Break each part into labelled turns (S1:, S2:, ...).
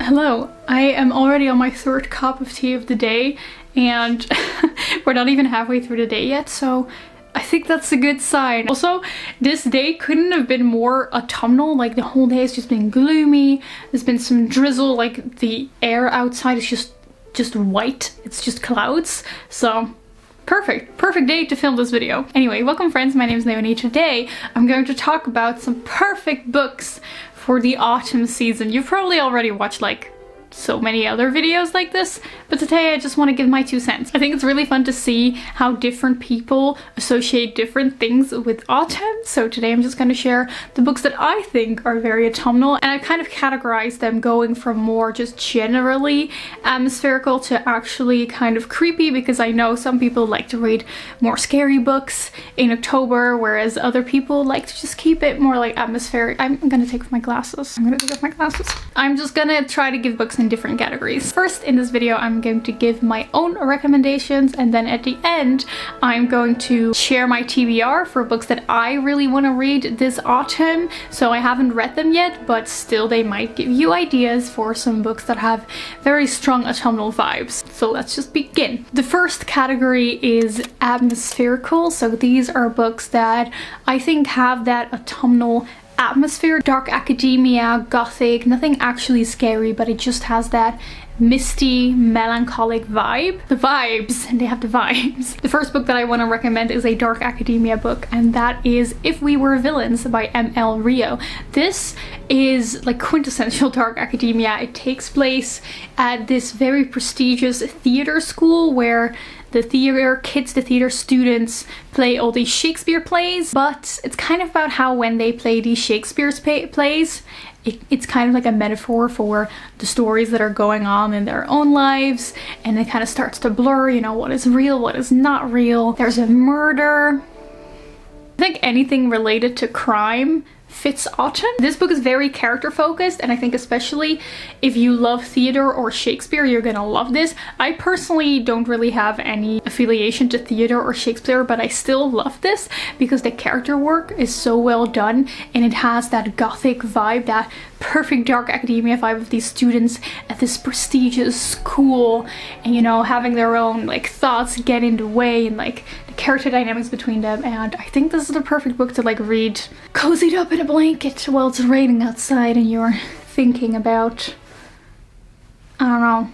S1: Hello, I am already on my third cup of tea of the day and we're not even halfway through the day yet, so I think that's a good sign. Also, this day couldn't have been more autumnal. Like, the whole day has just been gloomy. There's been some drizzle, like the air outside is just white. It's just clouds. So perfect day to film this video. Anyway, welcome friends, my name is Leonie. Today I'm going to talk about some perfect books for the autumn season. You've probably already watched like so many other videos like this, but today I just want to give my 2 cents. I think it's really fun to see how different people associate different things with autumn. So today I'm just going to share the books that I think are very autumnal, and I kind of categorize them going from more just generally atmospherical to actually kind of creepy, because I know some people like to read more scary books in October, whereas other people like to just keep it more like atmospheric. I'm gonna take off my glasses. I'm just gonna try to give books in different categories. First, in this video I'm going to give my own recommendations, and then at the end I'm going to share my TBR for books that I really want to read this autumn. So I haven't read them yet, but still they might give you ideas for some books that have very strong autumnal vibes. So let's just begin. The first category is atmospherical. So these are books that I think have that autumnal atmosphere. Dark academia, gothic, nothing actually scary, but it just has that misty, melancholic vibe. The vibes, they have the vibes. The first book that I want to recommend is a dark academia book, and that is If We Were Villains by M.L. Rio. This is like quintessential dark academia. It takes place at this very prestigious theater school where the theater students play all these Shakespeare plays, but it's kind of about how when they play these Shakespeare plays, it's kind of like a metaphor for the stories that are going on in their own lives, and it kind of starts to blur, you know, what is real, what is not real. There's a murder. I think anything related to crime fits autumn. This book is very character focused, and I think especially if you love theater or Shakespeare, you're gonna love this. I personally don't really have any affiliation to theater or Shakespeare, but I still love this because the character work is so well done, and it has that gothic vibe, that perfect dark academia vibe of these students at this prestigious school, and you know, having their own like thoughts get in the way, and like the character dynamics between them. And I think this is the perfect book to like read cozied up in a blanket while it's raining outside and you're thinking about, I don't know,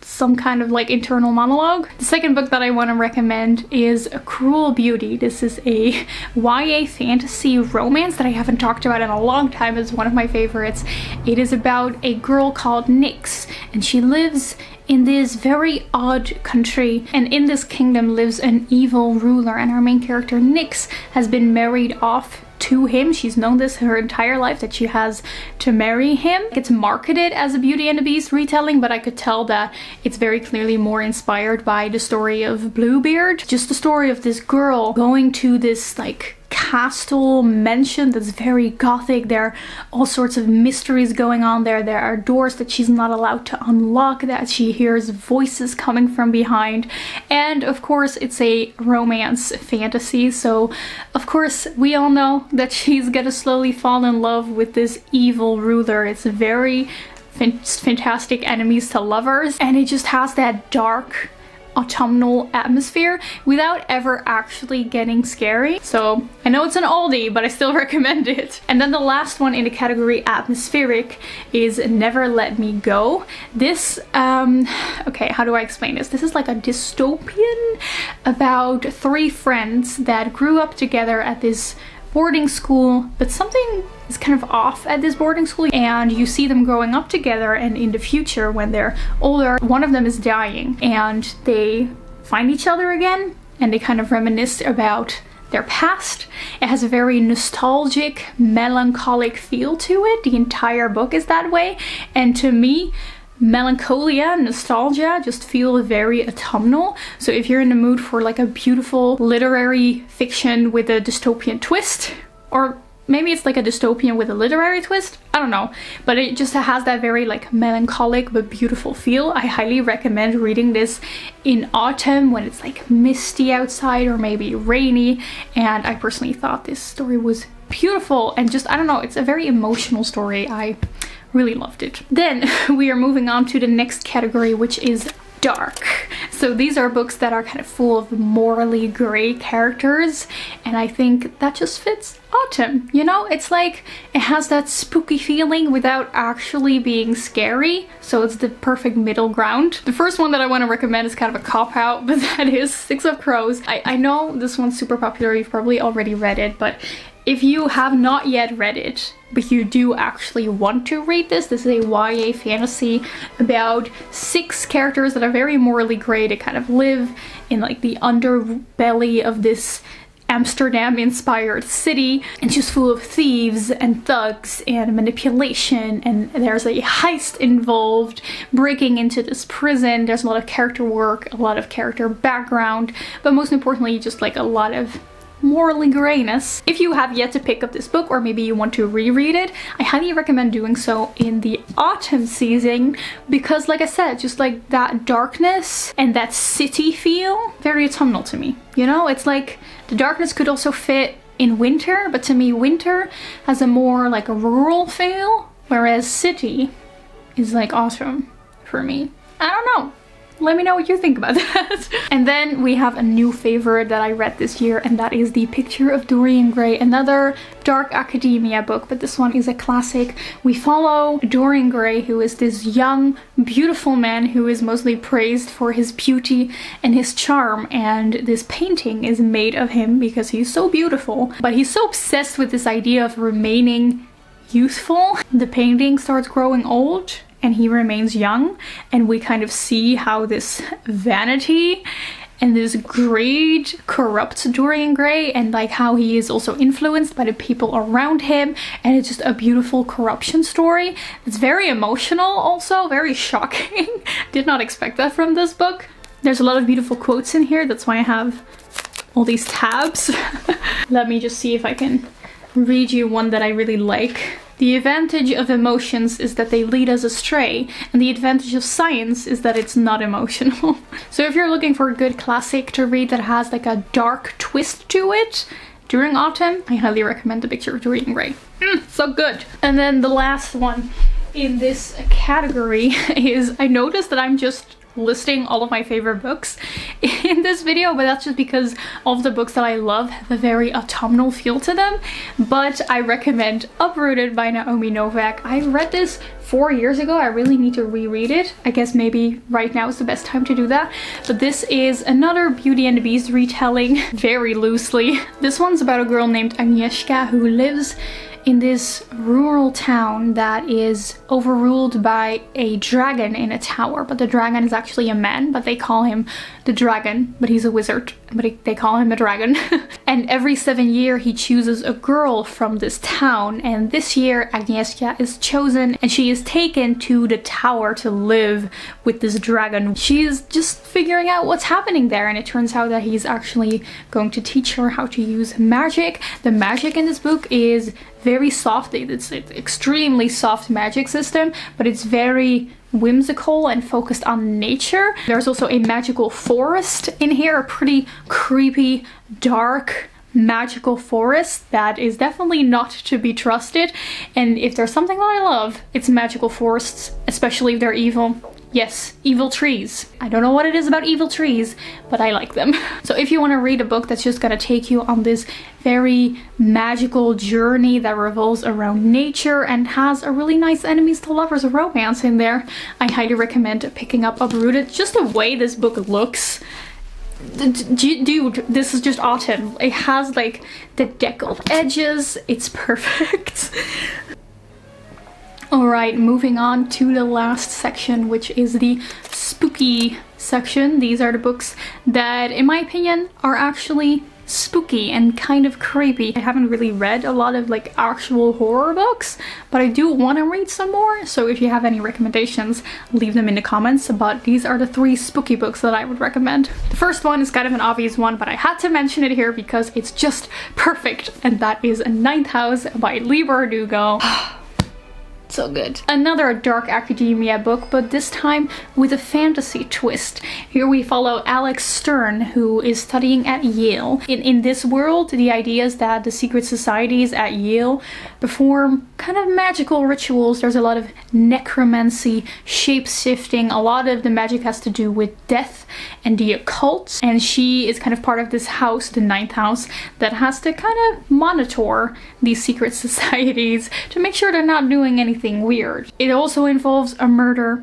S1: some kind of like internal monologue. The second book that I want to recommend is A Cruel Beauty. This is a YA fantasy romance that I haven't talked about in a long time. It's one of my favorites. It is about a girl called Nyx, and she lives in this very odd country, and in this kingdom lives an evil ruler, and our main character Nyx has been married off to him. She's known this her entire life, that she has to marry him. It's marketed as a Beauty and the Beast retelling, but I could tell that it's very clearly more inspired by the story of Bluebeard. Just the story of this girl going to this like castle mansion that's very gothic. There are all sorts of mysteries going on there. There are doors that she's not allowed to unlock, that she hears voices coming from behind, and of course it's a romance fantasy, so of course we all know that she's gonna slowly fall in love with this evil ruler. It's very fantastic enemies to lovers, and it just has that dark autumnal atmosphere without ever actually getting scary. So I know it's an oldie, but I still recommend it. And then the last one in the category atmospheric is Never Let Me Go. This, okay, how do I explain this? This is like a dystopian about 3 friends that grew up together at this boarding school, but something is kind of off at this boarding school, and you see them growing up together, and in the future when they're older, one of them is dying, and they find each other again, and they kind of reminisce about their past. It has a very nostalgic, melancholic feel to it. The entire book is that way, and to me, melancholia, nostalgia just feel very autumnal. So if you're in the mood for like a beautiful literary fiction with a dystopian twist, or maybe it's like a dystopian with a literary twist, I don't know, but it just has that very like melancholic but beautiful feel. I highly recommend reading this in autumn when it's like misty outside or maybe rainy, and I personally thought this story was beautiful, and just, I don't know, it's a very emotional story. I really loved it. Then we are moving on to the next category, which is dark. So these are books that are kind of full of morally gray characters, and I think that just fits autumn, you know? It's like it has that spooky feeling without actually being scary, so it's the perfect middle ground. The first one that I want to recommend is kind of a cop-out, but that is Six of Crows. I know this one's super popular, you've probably already read it, but if you have not yet read it, but you do actually want to read this is a YA fantasy about 6 characters that are very morally gray. They kind of live in like the underbelly of this Amsterdam-inspired city, and just full of thieves and thugs and manipulation, and there's a heist involved, breaking into this prison. There's a lot of character work, a lot of character background, but most importantly just like a lot of morally grayness. If you have yet to pick up this book, or maybe you want to reread it, I highly recommend doing so in the autumn season, because like I said, just like that darkness and that city feel, very autumnal to me. You know, it's like the darkness could also fit in winter, but to me winter has a more like a rural feel, whereas city is like autumn for me. I don't know. Let me know what you think about that. And then we have a new favorite that I read this year, and that is The Picture of Dorian Gray, another dark academia book, but this one is a classic. We follow Dorian Gray, who is this young, beautiful man who is mostly praised for his beauty and his charm, and this painting is made of him because he's so beautiful, but he's so obsessed with this idea of remaining youthful. The painting starts growing old, and he remains young, and we kind of see how this vanity and this greed corrupts Dorian Gray, and like how he is also influenced by the people around him, and it's just a beautiful corruption story. It's very emotional, also very shocking. Did not expect that from this book. There's a lot of beautiful quotes in here, that's why I have all these tabs. Let me just see if I can read you one that I really like. The advantage of emotions is that they lead us astray, and the advantage of science is that it's not emotional. So if you're looking for a good classic to read that has like a dark twist to it during autumn, I highly recommend The Picture of Dorian Gray. So good. And then the last one in this category is, I noticed that I'm just listing all of my favorite books in this video, but that's just because all of the books that I love have a very autumnal feel to them. But I recommend Uprooted by Naomi Novik. I read this 4 years ago. I really need to reread it. I guess maybe right now is the best time to do that. But this is another Beauty and the Beast retelling, very loosely. This one's about a girl named Agnieszka who lives in this rural town that is overruled by a dragon in a tower, but the dragon is actually a man, but they call him the dragon, but he's a wizard, but they call him a dragon. And every 7 years he chooses a girl from this town, and this year Agnieszka is chosen, and she is taken to the tower to live with this dragon. She is just figuring out what's happening there, and it turns out that he's actually going to teach her how to use magic. The magic in this book is very soft. It's an extremely soft magic system, but it's very whimsical and focused on nature. There's also a magical forest in here, a pretty creepy, dark, magical forest that is definitely not to be trusted. And if there's something that I love, it's magical forests, especially if they're evil. Yes, evil trees. I don't know what it is about evil trees, but I like them. So if you want to read a book that's just gonna take you on this very magical journey that revolves around nature and has a really nice enemies to lovers romance in there, I highly recommend picking up Uprooted. Just the way this book looks, dude, this is just autumn. It has like the deckled edges. It's perfect. Alright, moving on to the last section, which is the spooky section. These are the books that, in my opinion, are actually spooky and kind of creepy. I haven't really read a lot of like actual horror books, but I do want to read some more, so if you have any recommendations, leave them in the comments. But these are the 3 spooky books that I would recommend. The first one is kind of an obvious one, but I had to mention it here because it's just perfect, and that is Ninth House by Leigh Bardugo. so good. Another dark academia book, but this time with a fantasy twist. Here we follow Alex Stern, who is studying at Yale. In this world, the idea is that the secret societies at Yale perform kind of magical rituals. There's a lot of necromancy, shape-shifting. A lot of the magic has to do with death and the occult. And she is kind of part of this house, the ninth house, that has to kind of monitor these secret societies to make sure they're not doing anything weird. It also involves a murder.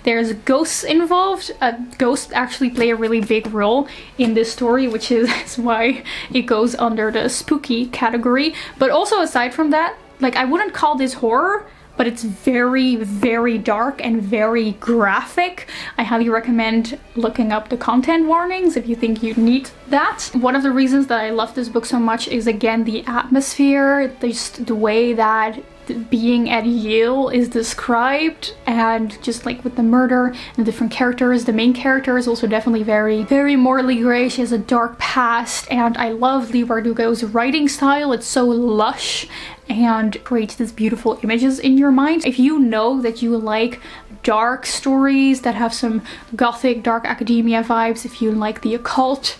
S1: There's ghosts involved. Ghosts actually play a really big role in this story, which is why it goes under the spooky category. But also aside from that, like, I wouldn't call this horror, but it's very, very dark and very graphic. I highly recommend looking up the content warnings if you think you need that. One of the reasons that I love this book so much is, again, the atmosphere, just the way that being at Yale is described, and just like with the murder and the different characters. The main character is also definitely very, very morally gray. She has a dark past, and I love Leigh Bardugo's writing style. It's so lush and creates these beautiful images in your mind. If you know that you like dark stories that have some gothic, dark academia vibes, if you like the occult,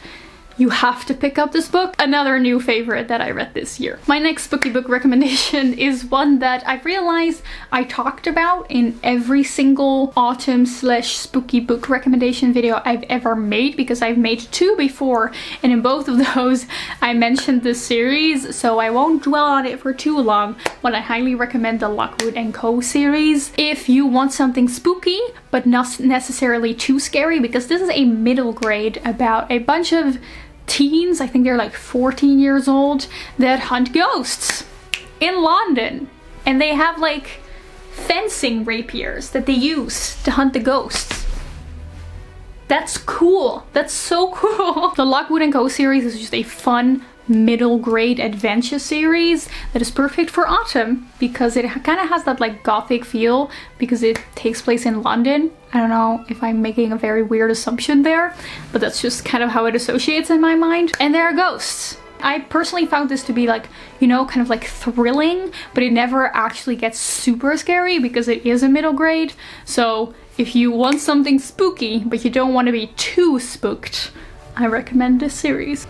S1: you have to pick up this book. Another new favorite that I read this year. My next spooky book recommendation is one that I realized I talked about in every single autumn/spooky book recommendation video I've ever made, because I've made 2 before, and in both of those I mentioned this series, so I won't dwell on it for too long, but I highly recommend the Lockwood & Co series if you want something spooky but not necessarily too scary, because this is a middle grade about a bunch of teens, I think they're like 14 years old, that hunt ghosts in London. And they have like fencing rapiers that they use to hunt the ghosts. That's cool. That's so cool. The Lockwood & Co series is just a fun middle grade adventure series that is perfect for autumn, because it kind of has that like gothic feel because it takes place in London. I don't know if I'm making a very weird assumption there, but that's just kind of how it associates in my mind. And there are ghosts. I personally found this to be like, you know, kind of like thrilling, but it never actually gets super scary because it is a middle grade. So if you want something spooky but you don't want to be too spooked, I recommend this series.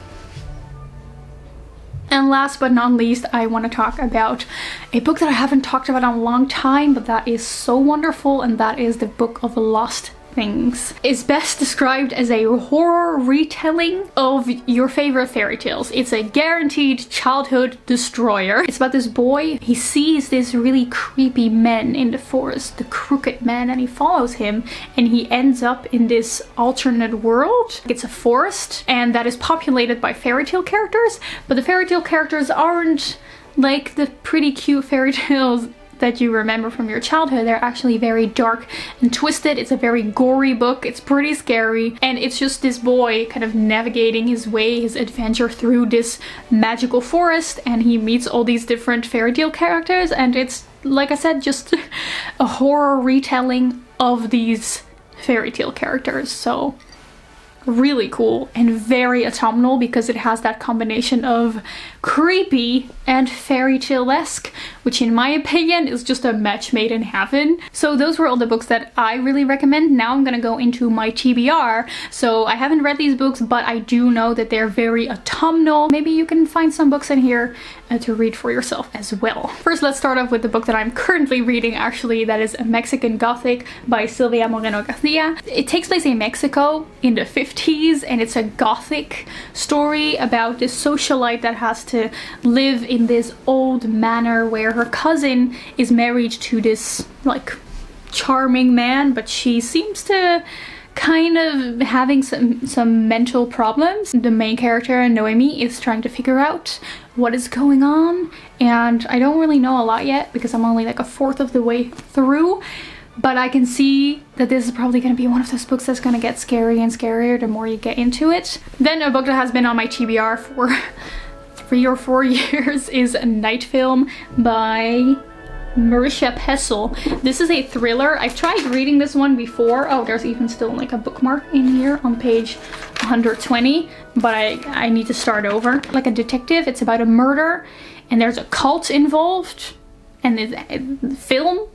S1: And last but not least, I want to talk about a book that I haven't talked about in a long time, but that is so wonderful, and that is the Book of Lost Things. It's best described as a horror retelling of your favorite fairy tales. It's a guaranteed childhood destroyer. It's about this boy. He sees this really creepy man in the forest, the crooked man, and he follows him, and he ends up in this alternate world. It's a forest, and that is populated by fairy tale characters, but the fairy tale characters aren't like the pretty cute fairy tales that you remember from your childhood. They're actually very dark and twisted. It's a very gory book. It's pretty scary, and it's just this boy kind of navigating his way, his adventure through this magical forest, and he meets all these different fairy tale characters, and it's, like I said, just a horror retelling of these fairy tale characters. So really cool and very autumnal, because it has that combination of creepy and fairy tale-esque, which in my opinion is just a match made in heaven. So those were all the books that I really recommend. Now I'm gonna go into my TBR. So I haven't read these books, but I do know that they're very autumnal. Maybe you can find some books in here to read for yourself as well. First, let's start off with the book that I'm currently reading, actually. That is Mexican Gothic by Silvia Moreno Garcia. It takes place in Mexico in the 50s, and it's a gothic story about this socialite that has to live in this old manor where her cousin is married to this like charming man, but she seems to kind of having some mental problems. The main character, Noemi, is trying to figure out what is going on, and I don't really know a lot yet because I'm only like a fourth of the way through, but I can see that this is probably going to be one of those books that's going to get scary and scarier the more you get into it. Then a book that has been on my TBR for 3 or 4 years is Night Film by Marisha Pessl. This is a thriller. I've tried reading this one before. Oh, there's even still like a bookmark in here on page 120, but I need to start over. Like a detective, it's about a murder and there's a cult involved, and it's film.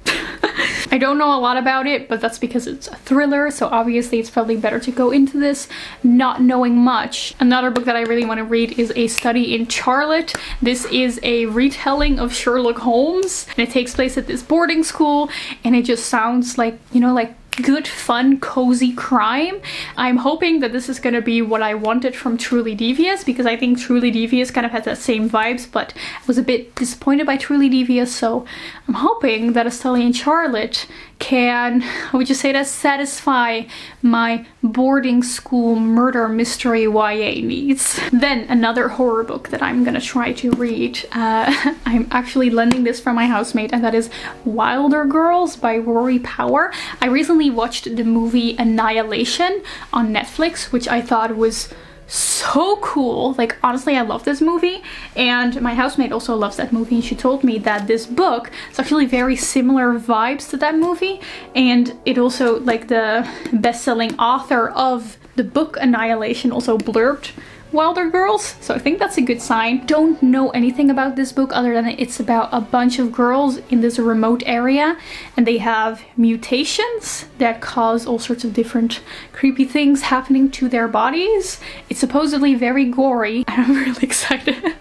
S1: I don't know a lot about it, but that's because it's a thriller, so obviously it's probably better to go into this not knowing much. Another book that I really want to read is A Study in Charlotte. This is a retelling of Sherlock Holmes, and it takes place at this boarding school, and it just sounds like, you know, like good, fun, cozy crime. I'm hoping that this is gonna be what I wanted from Truly Devious, because I think Truly Devious kind of has that same vibes, but I was a bit disappointed by Truly Devious, so I'm hoping that A Study in Charlotte can, I would just say that, satisfy my boarding school murder mystery YA needs. Then another horror book that I'm gonna try to read. I'm actually lending this from my housemate, and that is Wilder Girls by Rory Power. I recently watched the movie Annihilation on Netflix, which I thought was so cool. Like, honestly, I love this movie, and my housemate also loves that movie, and she told me that this book is actually very similar vibes to that movie, and it also, like, the best-selling author of the book Annihilation also blurbed Wilder Girls, so I think that's a good sign. Don't know anything about this book other than it's about a bunch of girls in this remote area, and they have mutations that cause all sorts of different creepy things happening to their bodies. It's supposedly very gory, and I'm really excited.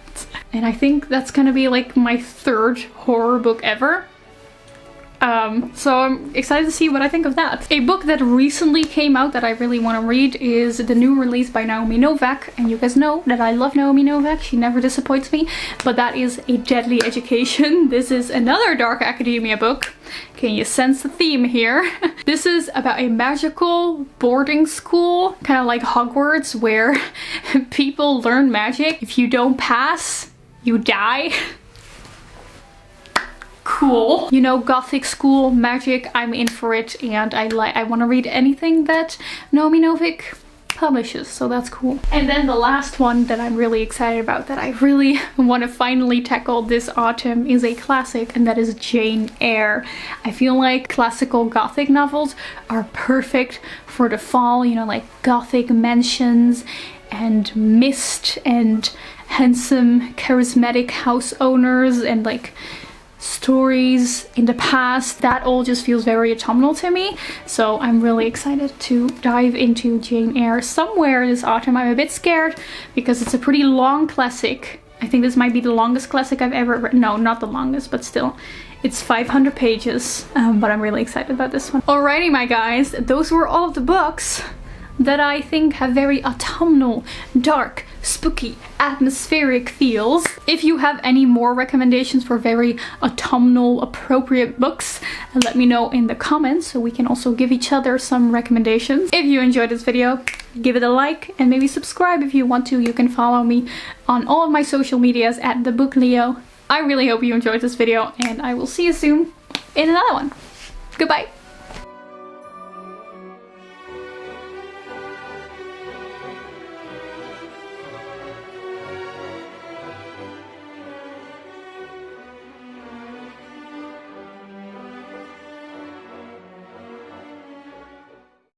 S1: And I think that's gonna be like my third horror book ever. So I'm excited to see what I think of that. A book that recently came out that I really want to read is the new release by Naomi Novak, and you guys know that I love Naomi Novak, she never disappoints me, but that is A Deadly Education. This is another dark academia book. Can you sense the theme here? This is about a magical boarding school, kind of like Hogwarts, where people learn magic. If you don't pass, you die. Cool. You know, gothic school magic, I'm in for it, and I want to read anything that Naomi Novik publishes, so that's cool. And then the last one that I'm really excited about, that I really want to finally tackle this autumn, is a classic, and that is Jane Eyre. I feel like classical gothic novels are perfect for the fall, you know, like gothic mansions and mist and handsome charismatic house owners and like stories in the past. That all just feels very autumnal to me, so I'm really excited to dive into Jane Eyre somewhere this autumn. I'm a bit scared because it's a pretty long classic. I think this might be the longest classic I've ever read. No, not the longest, but still. It's 500 pages, but I'm really excited about this one. Alrighty, my guys, those were all of the books that I think have very autumnal, dark, spooky, atmospheric feels. If you have any more recommendations for very autumnal appropriate books, let me know in the comments so we can also give each other some recommendations. If you enjoyed this video, give it a like and maybe subscribe if you want to. You can follow me on all of my social medias at @thebookleo. I really hope you enjoyed this video, and I will see you soon in another one. Goodbye.